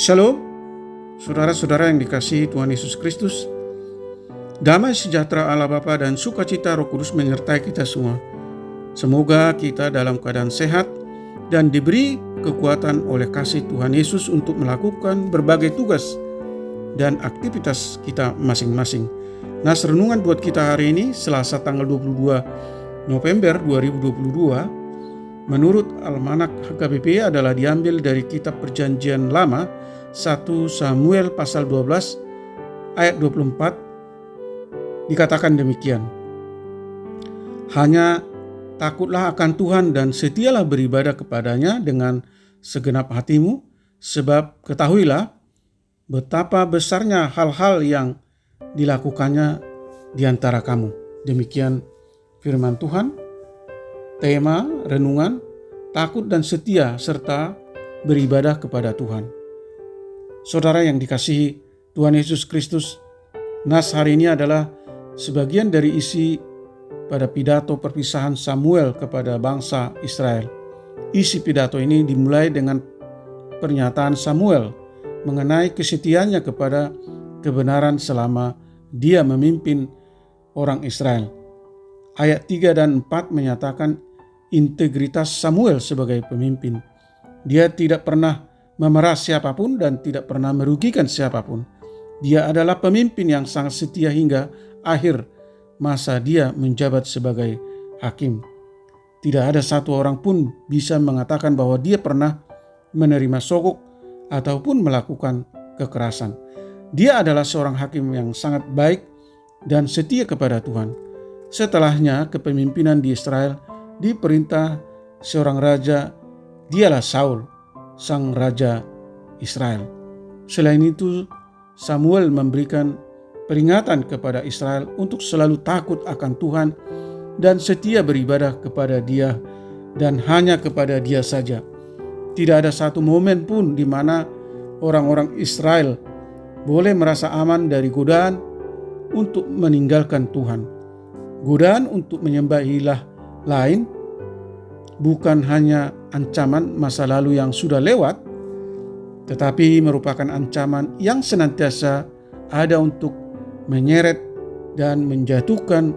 Shalom, saudara-saudara yang dikasihi Tuhan Yesus Kristus. Damai sejahtera Allah Bapa dan sukacita Roh Kudus menyertai kita semua. Semoga kita dalam keadaan sehat dan diberi kekuatan oleh kasih Tuhan Yesus untuk melakukan berbagai tugas dan aktivitas kita masing-masing. Nah, renungan buat kita hari ini Selasa tanggal 22 November 2022 menurut Almanak HKBP adalah diambil dari kitab Perjanjian Lama 1 Samuel pasal 12 ayat 24. Dikatakan demikian, hanya takutlah akan Tuhan dan setialah beribadah kepadanya dengan segenap hatimu, sebab ketahuilah betapa besarnya hal-hal yang dilakukannya di antara kamu. Demikian firman Tuhan. Tema renungan, takut dan setia serta beribadah kepada Tuhan. Saudara yang dikasihi Tuhan Yesus Kristus, nas hari ini adalah sebagian dari isi pada pidato perpisahan Samuel kepada bangsa Israel. Isi pidato ini dimulai dengan pernyataan Samuel mengenai kesetiaannya kepada kebenaran selama dia memimpin orang Israel. Ayat 3 dan 4 menyatakan integritas Samuel sebagai pemimpin. Dia tidak pernah memeras siapapun dan tidak pernah merugikan siapapun. Dia adalah pemimpin yang sangat setia hingga akhir masa dia menjabat sebagai hakim. Tidak ada satu orang pun bisa mengatakan bahwa dia pernah menerima sogok ataupun melakukan kekerasan. Dia adalah seorang hakim yang sangat baik dan setia kepada Tuhan. Setelahnya kepemimpinan di Israel diperintah seorang raja, dialah Saul, sang raja Israel. Selain itu, Samuel memberikan peringatan kepada Israel untuk selalu takut akan Tuhan dan setia beribadah kepada Dia dan hanya kepada Dia saja. Tidak ada satu momen pun di mana orang-orang Israel boleh merasa aman dari godaan untuk meninggalkan Tuhan. Godaan untuk menyembah ilah lain bukan hanya ancaman masa lalu yang sudah lewat, tetapi merupakan ancaman yang senantiasa ada untuk menyeret dan menjatuhkan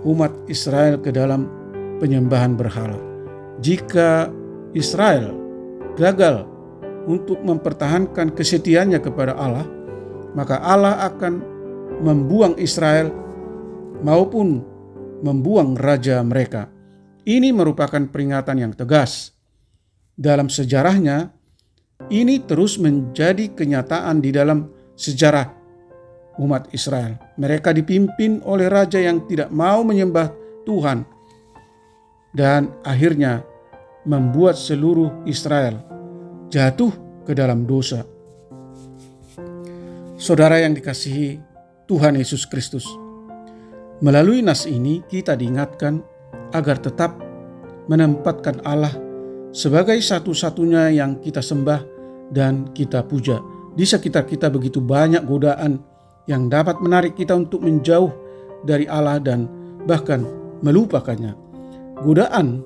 umat Israel ke dalam penyembahan berhala. Jika Israel gagal untuk mempertahankan kesetiaannya kepada Allah, maka Allah akan membuang Israel maupun membuang raja mereka. Ini merupakan peringatan yang tegas. Dalam sejarahnya, ini terus menjadi kenyataan di dalam sejarah umat Israel. Mereka dipimpin oleh raja yang tidak mau menyembah Tuhan dan akhirnya membuat seluruh Israel jatuh ke dalam dosa. Saudara yang dikasihi Tuhan Yesus Kristus, melalui nas ini kita diingatkan agar tetap menempatkan Allah sebagai satu-satunya yang kita sembah dan kita puja. Di sekitar kita begitu banyak godaan yang dapat menarik kita untuk menjauh dari Allah dan bahkan melupakannya. Godaan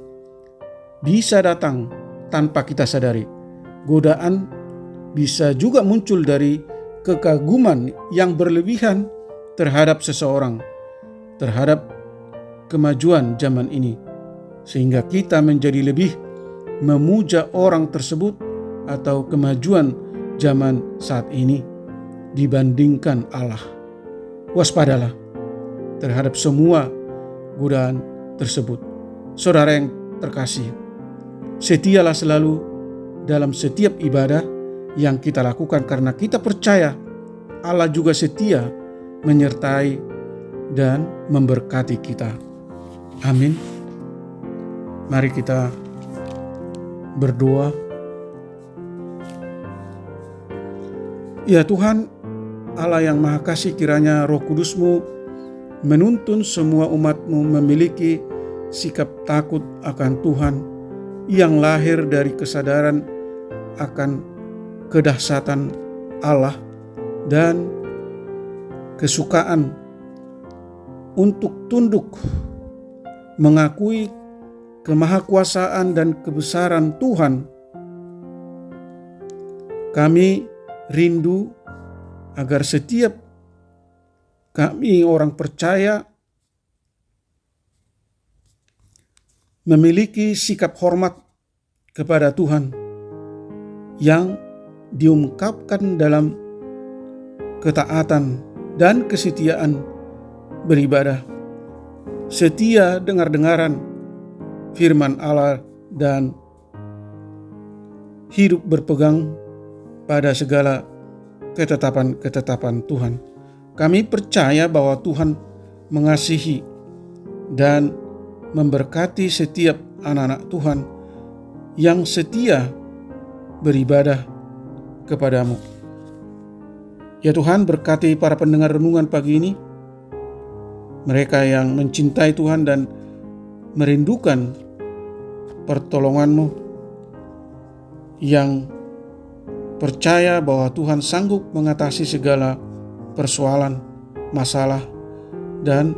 bisa datang tanpa kita sadari. Godaan bisa juga muncul dari kekaguman yang berlebihan terhadap seseorang, terhadap kemajuan zaman ini, sehingga kita menjadi lebih memuja orang tersebut atau kemajuan zaman saat ini dibandingkan Allah. Waspadalah terhadap semua godaan tersebut. Saudara yang terkasih, setialah selalu dalam setiap ibadah yang kita lakukan karena kita percaya Allah juga setia menyertai dan memberkati kita. Amin. Mari kita berdoa. Ya Tuhan, Allah yang Maha Kasih, kiranya Roh Kudus-Mu menuntun semua umat-Mu memiliki sikap takut akan Tuhan yang lahir dari kesadaran akan kedahsyatan Allah dan kesukaan untuk tunduk mengakui kemahakuasaan dan kebesaran Tuhan. Kami rindu agar setiap kami orang percaya memiliki sikap hormat kepada Tuhan yang diungkapkan dalam ketaatan dan kesetiaan beribadah, setia dengar-dengaran firman Allah, dan hidup berpegang pada segala ketetapan-ketetapan Tuhan. Kami percaya bahwa Tuhan mengasihi dan memberkati setiap anak-anak Tuhan yang setia beribadah kepadamu. Ya Tuhan, berkati para pendengar renungan pagi ini, mereka yang mencintai Tuhan dan merindukan pertolongan-Mu, yang percaya bahwa Tuhan sanggup mengatasi segala persoalan, masalah, dan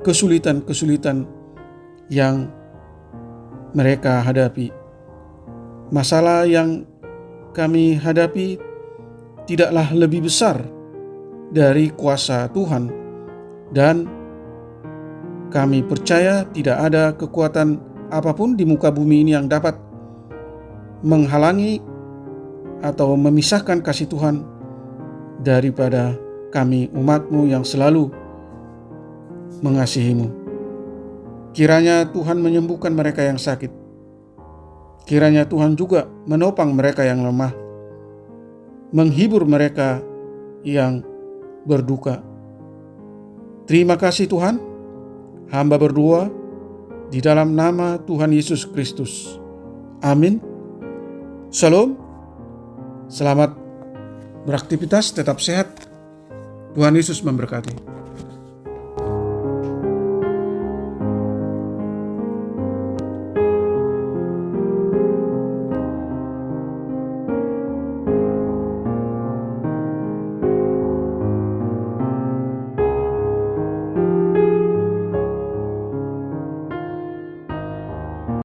kesulitan-kesulitan yang mereka hadapi. Masalah yang kami hadapi tidaklah lebih besar dari kuasa Tuhan, dan kami percaya tidak ada kekuatan apapun di muka bumi ini yang dapat menghalangi atau memisahkan kasih Tuhan daripada kami umat-Mu yang selalu mengasihi-Mu. Kiranya Tuhan menyembuhkan mereka yang sakit. Kiranya Tuhan juga menopang mereka yang lemah, menghibur mereka yang berduka. Terima kasih Tuhan. Hamba berdoa di dalam nama Tuhan Yesus Kristus. Amin. Shalom. Selamat beraktivitas, tetap sehat. Tuhan Yesus memberkati.